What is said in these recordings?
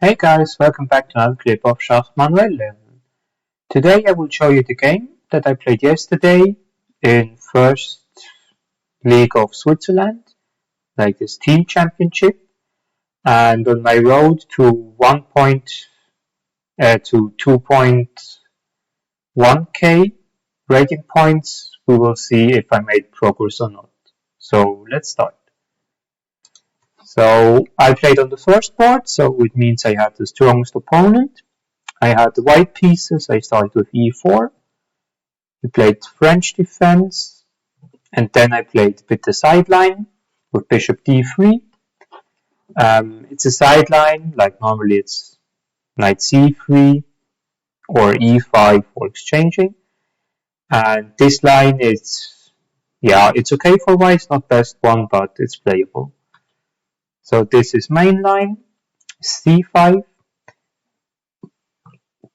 Hey guys, welcome back to another clip of Schach-manuel-lernen. Today I will show you the game that I played yesterday in first league of Switzerland, like this team championship, and on my road to 2.1k rating points, we will see if I made progress or not. So let's start. So I played on the first board, so it means I had the strongest opponent. I had the white pieces. I started with e4. We played French defense, and then I played with the sideline with bishop d3. It's a sideline, like normally it's knight c3 or e5 for exchanging. And this line is, it's okay for white. It's not best one, but it's playable. So this is main line, c5.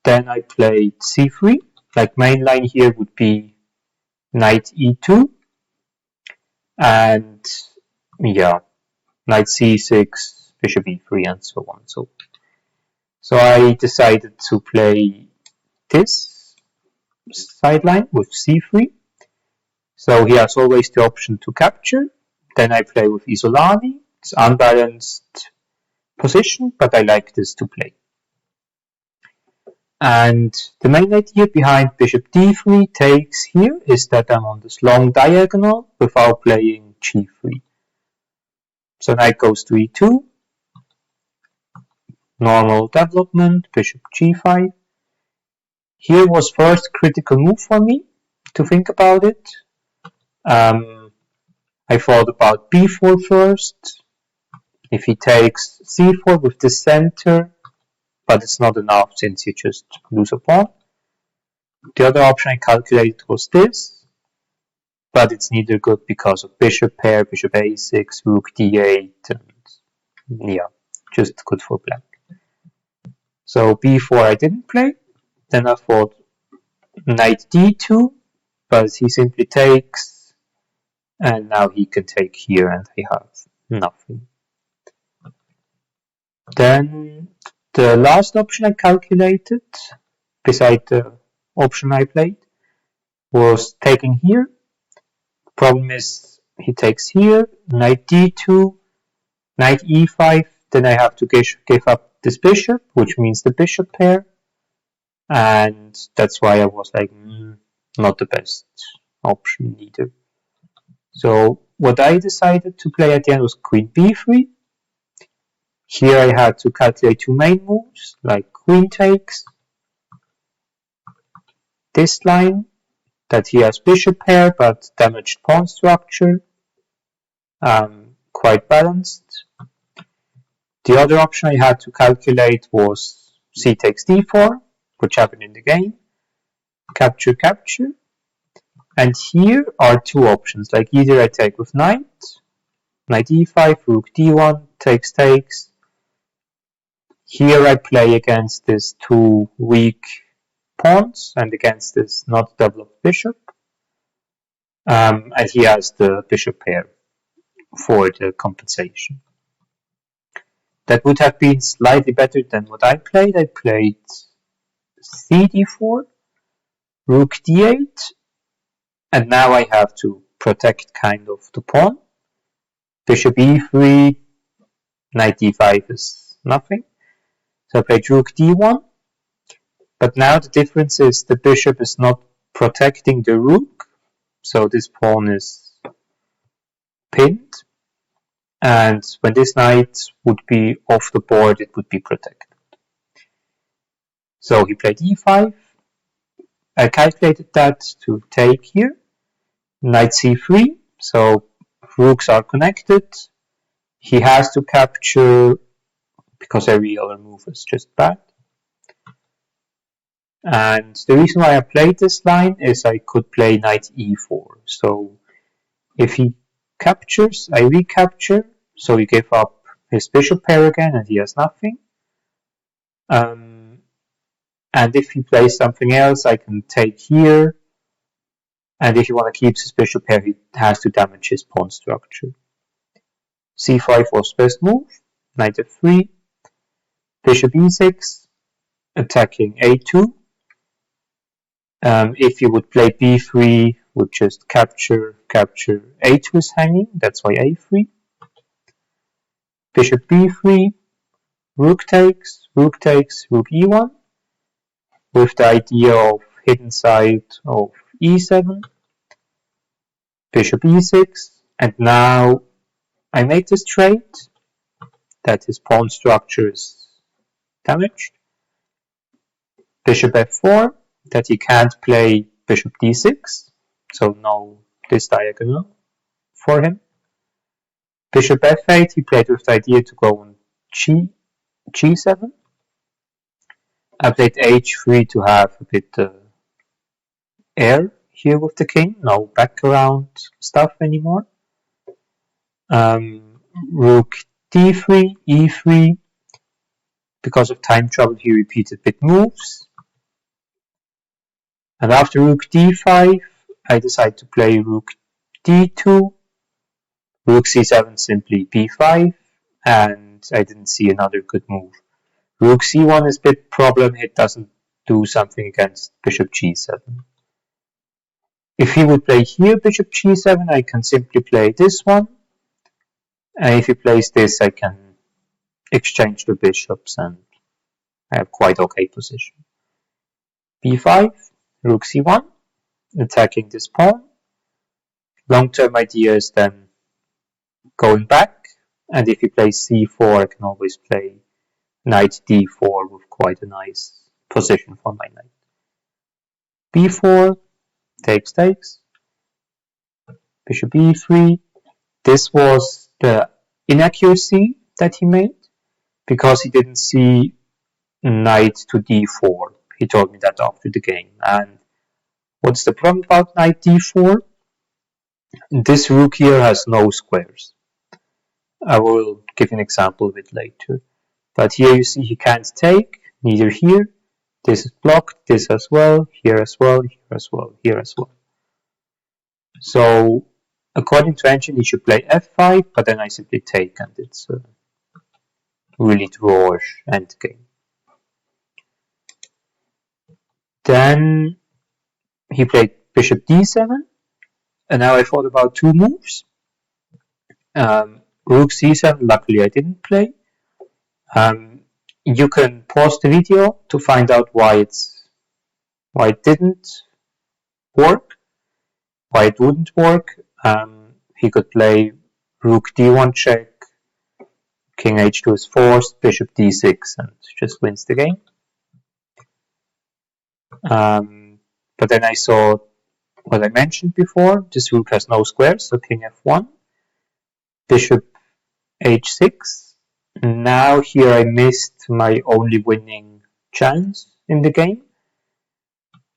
Then I played c3. Like main line here would be knight e2. And knight c6, bishop e3, and so on. So I decided to play this sideline with c3. So he has always the option to capture. Then I play with Isolani. It's unbalanced position, but I like this to play. And the main idea behind bishop d3 takes here is that I'm on this long diagonal without playing g3. So knight goes to e2. Normal development, bishop g5. Here was first critical move for me to think about it. I thought about b4 first. If he takes c4 with the center, but it's not enough since you just lose a pawn. The other option I calculated was this, but it's neither good because of bishop pair, bishop a6, rook d8, and just good for black. So b4 I didn't play. Then I thought knight d2, but he simply takes, and now he can take here and I have nothing. Then the last option I calculated, beside the option I played, was taking here. Problem is he takes here, knight d2, knight e5, then I have to give up this bishop, which means the bishop pair, and that's why I was like, not the best option either. So what I decided to play at the end was queen b3. Here I had to calculate two main moves, like queen takes, this line, that he has bishop pair but damaged pawn structure, quite balanced. The other option I had to calculate was c takes d4, which happened in the game, capture, capture. And here are two options, like either I take with knight e5, rook d1, takes, takes. Here I play against these two weak pawns and against this not developed bishop. And he has the bishop pair for the compensation. That would have been slightly better than what I played. I played cd4, rook d8, and now I have to protect kind of the pawn. Bishop e3, knight d5 is nothing. So I played rook d1, but now the difference is the bishop is not protecting the rook, so this pawn is pinned, and when this knight would be off the board, it would be protected. So he played e5. I calculated that to take here, knight c3, so rooks are connected. He has to capture because every other move is just bad. And the reason why I played this line is I could play knight e4. So if he captures, I recapture, so he gave up his bishop pair again and he has nothing. And if he plays something else, I can take here. And if he want to keep his bishop pair, he has to damage his pawn structure. c5 was best move, knight f3. Bishop e6, attacking a2. If you would play b3, would just capture, a2 is hanging, that's why a3. Bishop b3, rook takes, rook e1, with the idea of hidden side of e7. Bishop e6, and now I make this trade that his pawn structure is damaged. Bishop f4, that he can't play bishop d6, so no this diagonal for him. Bishop f8, he played with the idea to go on g7. I played h3 to have a bit air here with the king, no background stuff anymore. Rook d3, e3. Because of time trouble, he repeated bit moves. And after rook d5, I decide to play rook d2, rook c7, simply b5, and I didn't see another good move. Rook c1 is a bit problem, it doesn't do something against bishop g7. If he would play here bishop g7, I can simply play this one, and if he plays this, I can exchange the bishops and I have quite okay position. b5, rook c1, attacking this pawn. Long-term idea is then going back, and if he plays c4, I can always play knight d4 with quite a nice position for my knight. b4, takes, bishop e3. This was the inaccuracy that he made, because he didn't see knight to d4. He told me that after the game. And what's the problem about knight d4? This rook here has no squares. I will give you an example a bit later. But here you see he can't take, neither here. This is blocked, this as well, here as well, here as well, here as well. So, according to engine, he should play f5, but then I simply take, and it's a really drawish endgame. Then he played bishop d7, and now I thought about two moves. Rook c7, luckily I didn't play. You can pause the video to find out why it didn't work, why it wouldn't work. He could play rook d1 check, king h2 is forced, bishop d6, and just wins the game. But then I saw what I mentioned before, this rook has no squares, so king f1, bishop h6. Now here I missed my only winning chance in the game.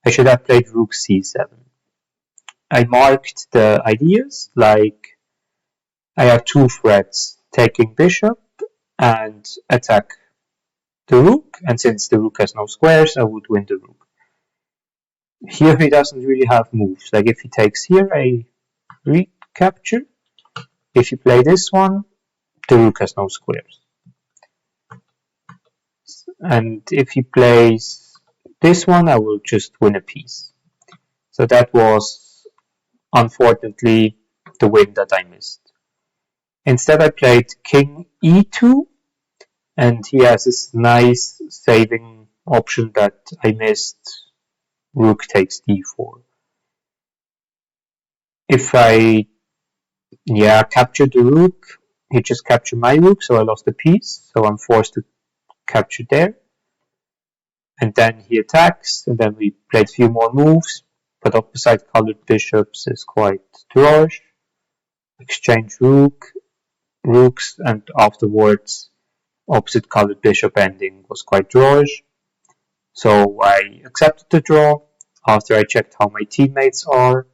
I should have played rook c7. I marked the ideas, like I have two threats, taking bishop and attack the rook, and since the rook has no squares, I would win the rook. Here he doesn't really have moves, like if he takes here, I recapture. If you play this one, the rook has no squares. And if he plays this one, I will just win a piece. So that was, unfortunately, the win that I missed. Instead I played king e2, and he has this nice saving option that I missed, rook takes d4. If I capture the rook, he just captured my rook, so I lost a piece, so I'm forced to capture there. And then he attacks, and then we played a few more moves, but opposite colored bishops is quite drawish. Exchange rooks, and afterwards opposite colored bishop ending was quite drawish. So I accepted the draw after I checked how my teammates are.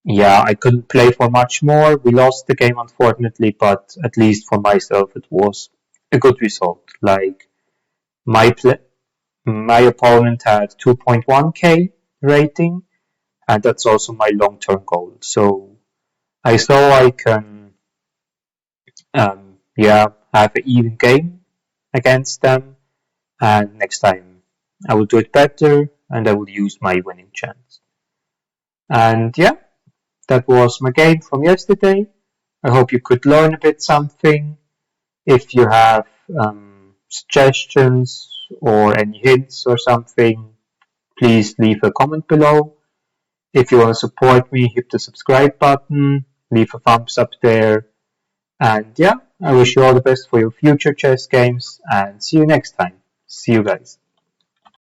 I couldn't play for much more. We lost the game, unfortunately, but at least for myself it was a good result. Like my opponent had 2.1k rating, and that's also my long-term goal. So I saw I can have an even game against them, and next time I will do it better and I will use my winning chance. And yeah, that was my game from yesterday. I hope you could learn a bit something. If you have suggestions or any hints or something, please leave a comment below. If you want to support me, hit the subscribe button, leave a thumbs up there. And yeah, I wish you all the best for your future chess games and see you next time. See you guys.